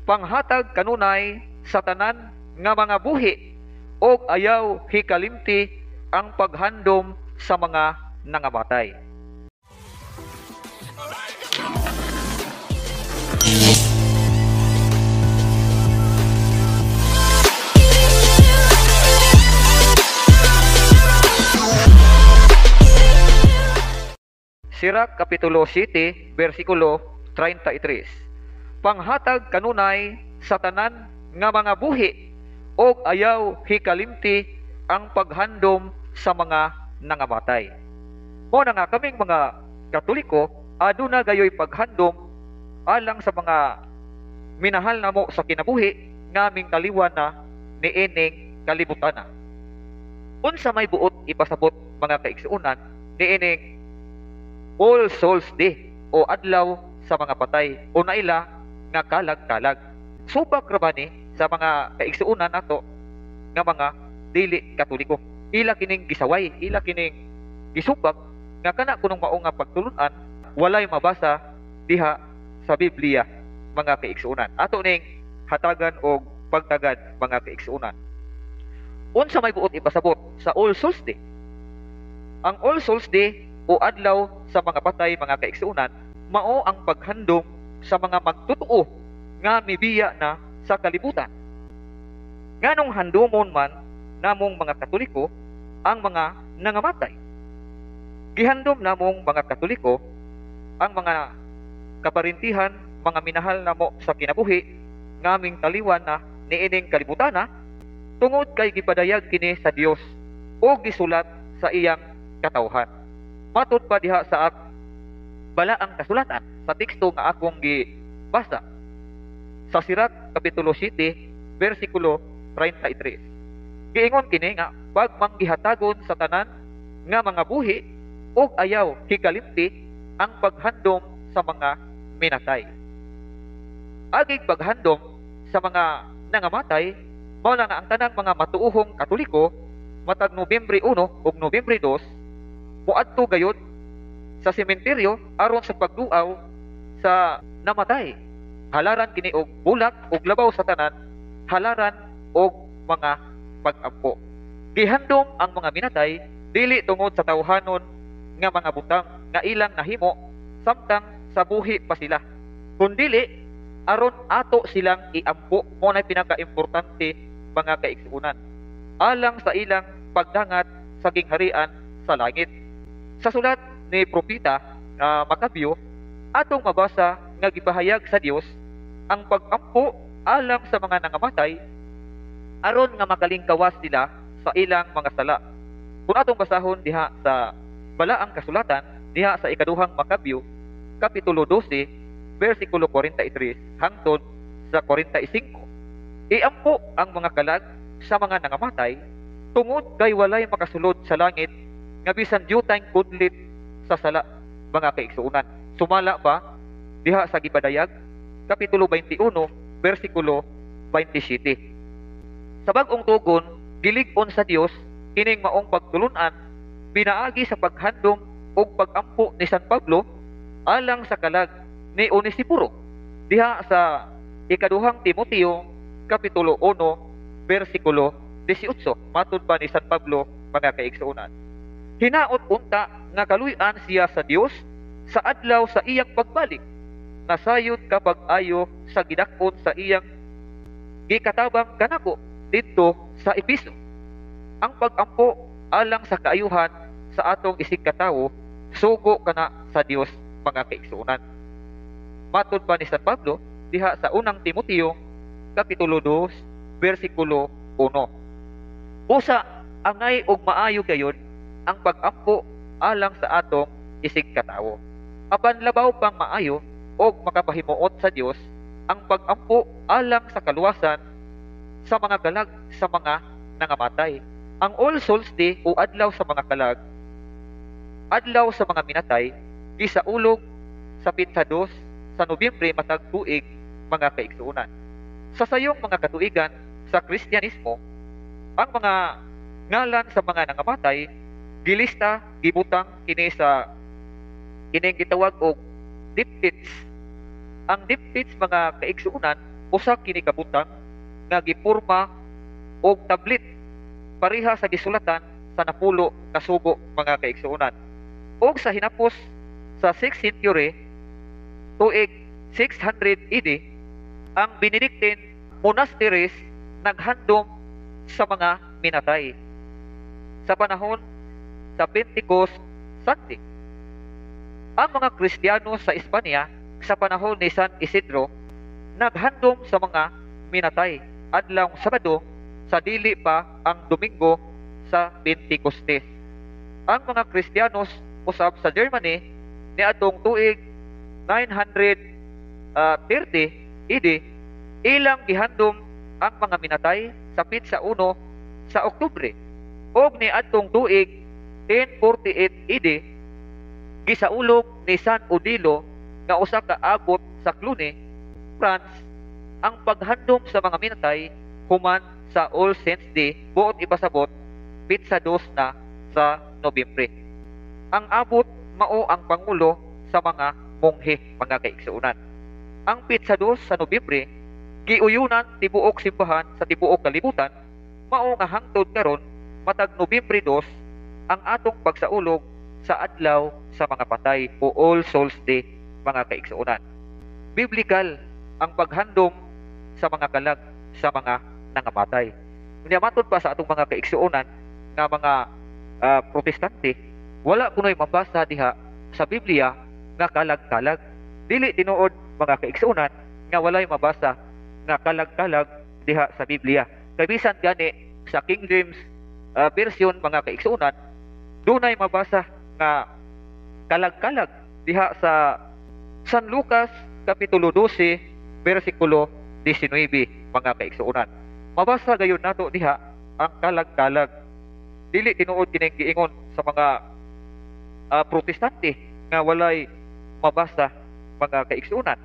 panghatag kanunay sa tanan nga mga buhi ug ayaw hikalimti ang paghandom sa mga nangamatay. Sirach Kapitulo 7, versikulo 33. Panghatag kanunay sa tanan nga mga buhi ug ayaw hikalimti ang paghandom sa mga nangamatay. Mo na nga kaming mga Katoliko, aduna gayoy paghandom alang sa mga minahal namo sa kinabuhi ngaming kaliwan na niining kalibutan na. Unsa may buot ipasabot mga kaigsuunan niining All Souls Day o adlaw sa mga patay o naila nga kalag-kalag. Subak ra ba ni sa mga kaigsuunan nato nga mga dili Katoliko. Ila kining gisaway, ila kining gisubak nga kana kunong mao nga pagtulun-an walay mabasa diha sa Biblia mga kaigsuunan. Ato ning hatagan og pagtagad mga kaigsuunan. Unsa may buot ipasabot sa All Souls Day? Ang All Souls Day o adlaw sa mga patay mga kaigsuunan mao ang paghandom sa mga magtotoo nga mibiya na sa kalibutan. Nganong handomon man namong mga Katoliko ang mga nangamatay. Gihandom namong mga Katoliko ang mga kaparintihan, mga minahal namo sa kinabuhi ngaming taliwan na niining kalibutan na tungod kay gipadayag kini sa Dios o gisulat sa iyang katawhan. Matud pa diha sa balaang kasulatan sa teksto nga akong gibasa sa Sirach Kapitulo 7 versikulo 33. Giingon kini nga pagmanggihatagon sa tanan nga mga buhi ug ayaw hikalimti ang paghandom sa mga minatay. Agig paghandom sa mga nangamatay mao na nga ang tanang mga matuohong Katoliko matag Nobyembre 1 ug Nobyembre 2 muadto gayud sa sementeryo aron sa pagduaw sa namatay. Halaran kini og bulak ug labaw sa tanan, halaran og mga pag-ampo. Gihandom ang mga minatay dili tungod sa tawhanon nga mga butang nga ilang nahimo samtang sa buhi pa sila. Kundili aron ato silang iampo mo na pinaka-importante mga kaigsuunan alang sa ilang pagdangat sa gingharian sa langit. Sa sulat ni Propeta Makabyo, atong mabasa nga gipahayag sa Dios ang pag-ampo alang sa mga nangamatay aron nga makalingkawas sila sa ilang mga sala. Kung atong basahon diha sa balaang kasulatan diha sa ikaduhang Makabyo, Kapitulo 12, versikulo 43 hangtod sa 45. Iampo ang mga kalag sa mga nangamatay tungod kay walay makasulod sa langit nga bisan diutang kudlit sa sala mga kaigsuunan. Sumala pa diha sa gipadayag Kapitulo 21 versikulo 27. Sa bag-ong tugon gilig-on sa Dios kining maong pagtulunan pinaagi sa paghandom ug pag-ampo ni San Pablo alang sa kalag ni Onesiporo diha sa ikaduhang Timoteo Kapitulo 1 versikulo 18. Matud pa ni San Pablo mga kaigsuunan, hinaot unta nga kaluy-an siya sa Dios sa adlaw sa iyang pagbalik, nasayod kapag ayo sa gidakon sa iyang gikatabang kanako didto sa Episo. Ang pag-ampo alang sa kaayuhan sa atong isig katawo sugo kana sa Dios mga kaigsuunan. Matud pa ni San Pablo diha sa unang Timoteo Kapitulo 2 versikulo 1. Usa angay og maayo gayud ang pag-ampo alang sa atong isig katawo. Apan labaw pang maayo og makapahimuot sa Dios ang pag-ampo alang sa kaluwasan sa mga kalag sa mga nangamatay. Ang All Souls Day o adlaw sa mga kalag, adlaw sa mga minatay, gisaulog sa Pithados sa Nobyembre matag tuig mga kaigsuunan. Sa sayong mga katuigan sa Kristyanismo, ang mga ngalan sa mga nangamatay gilista gibutang kini sa kining gitawag og diptychs. Ang diptychs mga kaigsuunan usa kini kabutang nga giporma og tablet pareha sa gisulatan sa napulo ka subo mga kaigsuonan. Og sa hinapos sa 6th century tuig 600 AD ang Benedictine monasteries naghandom sa mga minatay sa panahon sa Pentecost Sunday. Ang mga Kristiyano sa Espanya sa panahon ni San Isidro naghandom sa mga minatay adlaw Sabado sa dili pa ang Domingo sa Pentecostes. Ang mga Kristiyanos usab sa Germany niadtong tuig 930 AD ilang gihandom ang mga minatay sa pitsa 1 sa Oktubre. Og niadtong tuig 1048 AD gisaulog ni San Odilo nga usa ka abot sa Cluny, France, ang paghandom sa mga minatay human sa All Saints Day buot ipasabot pitsa 2 na sa Nobyembre. Ang abot mao ang pangulo sa mga monghe mga kaigsuonan. Ang pitsa 2 sa Nobyembre giuyunan tibuok simbahan sa tibuok kalibutan mao nga hangtod karon matag Nobyembre 2 ang atong pagsaulog sa adlaw sa mga patay o All Souls Day mga kaigsuonan. Biblikal ang paghandom sa mga kalag sa mga nangamatay. Unya matod pa sa atong mga kaigsuonan nga mga protestante, wala kunoy mabasa diha sa Biblia nga kalag-kalag. Dili tinuod mga kaigsuonan nga walay mabasa nga kalag-kalag diha sa Biblia. Kay bisan gani sa King James version mga kaigsuonan, dunay mabasa nga kalag-kalag diha sa San Lucas kapitulo 12 bersikulo 19 mga kaigsuonan. Mabasa gayon nato diha ang kalag-kalag. Dili tinuod kining giingon sa mga protestante nga walay mabasa mga kaigsuonan.